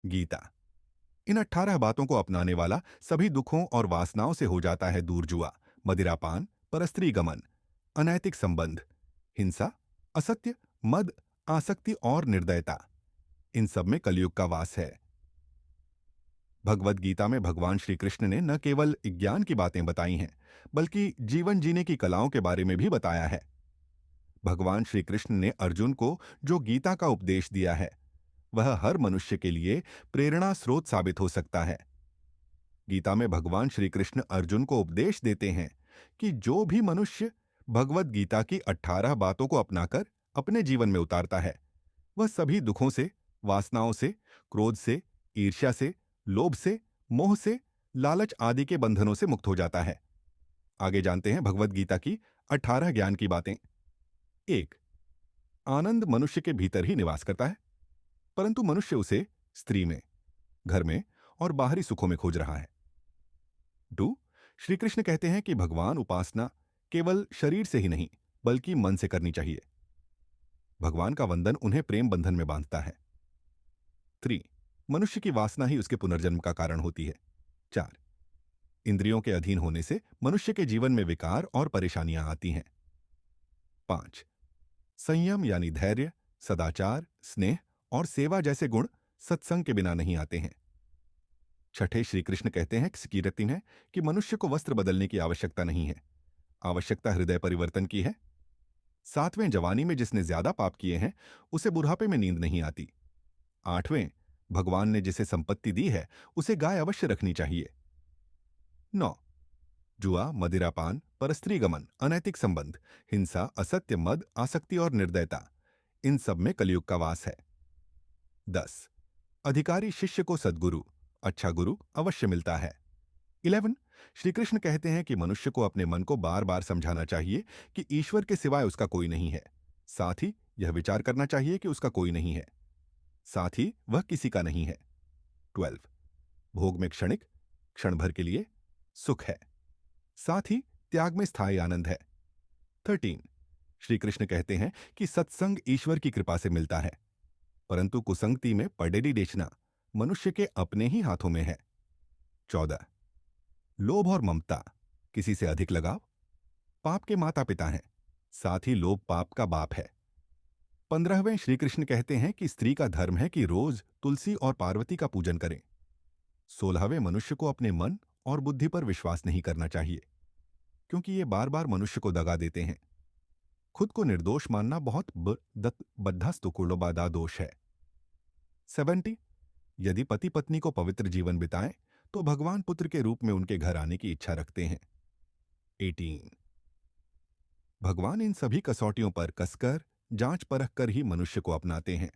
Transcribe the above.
गीता। इन 18 बातों को अपनाने वाला सभी दुखों और वासनाओं से हो जाता है दूर। जुआ, मदिरापान, परस्त्री गमन, अनैतिक संबंध, हिंसा, असत्य, मद, आसक्ति और निर्दयता, इन सब में कलयुग का वास है। भगवत गीता में भगवान श्री कृष्ण ने न केवल ज्ञान की बातें बताई हैं, बल्कि जीवन जीने की कलाओं के बारे में भी बताया है। भगवान श्री कृष्ण ने अर्जुन को जो गीता का उपदेश दिया है, वह हर मनुष्य के लिए प्रेरणा स्रोत साबित हो सकता है। गीता में भगवान श्री कृष्ण अर्जुन को उपदेश देते हैं कि जो भी मनुष्य भगवत गीता की 18 बातों को अपनाकर अपने जीवन में उतारता है, वह सभी दुखों से, वासनाओं से, क्रोध से, ईर्ष्या से, लोभ से, मोह से, लालच आदि के बंधनों से मुक्त हो जाता है। आगे जानते हैं भगवत गीता की 18 ज्ञान की बातें। 1। आनंद मनुष्य के भीतर ही निवास करता है, परंतु मनुष्य उसे स्त्री में, घर में और बाहरी सुखों में खोज रहा है। 2। श्री कृष्ण कहते हैं कि भगवान उपासना केवल शरीर से ही नहीं, बल्कि मन से करनी चाहिए। भगवान का वंदन उन्हें प्रेम बंधन में बांधता है। 3। मनुष्य की वासना ही उसके पुनर्जन्म का कारण होती है। 4। इंद्रियों के अधीन होने से मनुष्य के जीवन में विकार और परेशानियां आती हैं। 5। संयम यानी धैर्य, सदाचार, स्नेह और सेवा जैसे गुण सत्संग के बिना नहीं आते हैं। छठे, श्री कृष्ण कहते हैं कीरतिन है कि मनुष्य को वस्त्र बदलने की आवश्यकता नहीं है, आवश्यकता हृदय परिवर्तन की है। 7वें, जवानी में जिसने ज्यादा पाप किए हैं उसे बुढ़ापे में नींद नहीं आती। 8वें, भगवान ने जिसे संपत्ति दी है उसे गाय अवश्य रखनी चाहिए। 9। जुआ, मदिरापान, परस्त्री गमन, अनैतिक संबंध, हिंसा, असत्य, मद, आसक्ति और निर्दयता, इन सब में कलयुग का वास है। 10। अधिकारी शिष्य को सद्गुरु, अच्छा गुरु अवश्य मिलता है। 11। श्री कृष्ण कहते हैं कि मनुष्य को अपने मन को बार बार समझाना चाहिए कि ईश्वर के सिवाय उसका कोई नहीं है। साथ ही यह विचार करना चाहिए कि उसका कोई नहीं है, साथ ही वह किसी का नहीं है। 12। भोग में क्षणिक, क्षण भर के लिए सुख है, साथ ही त्याग में स्थायी आनंद है। 13। श्री कृष्ण कहते हैं कि सत्संग ईश्वर की कृपा से मिलता है, परंतु कुसंगति में पडेरी बेचना मनुष्य के अपने ही हाथों में है। 14। लोभ और ममता, किसी से अधिक लगाव, पाप के माता पिता हैं, साथ ही लोभ पाप का बाप है। 15वें, श्री कृष्ण कहते हैं कि स्त्री का धर्म है कि रोज तुलसी और पार्वती का पूजन करें। 16वें, मनुष्य को अपने मन और बुद्धि पर विश्वास नहीं करना चाहिए, क्योंकि ये बार बार मनुष्य को दगा देते हैं। खुद को निर्दोष मानना बहुत बद्धस्तुकुलोबादा दोष है। 70। यदि पति पत्नी को पवित्र जीवन बिताएं तो भगवान पुत्र के रूप में उनके घर आने की इच्छा रखते हैं। 18। भगवान इन सभी कसौटियों पर कसकर, जांच परख कर ही मनुष्य को अपनाते हैं।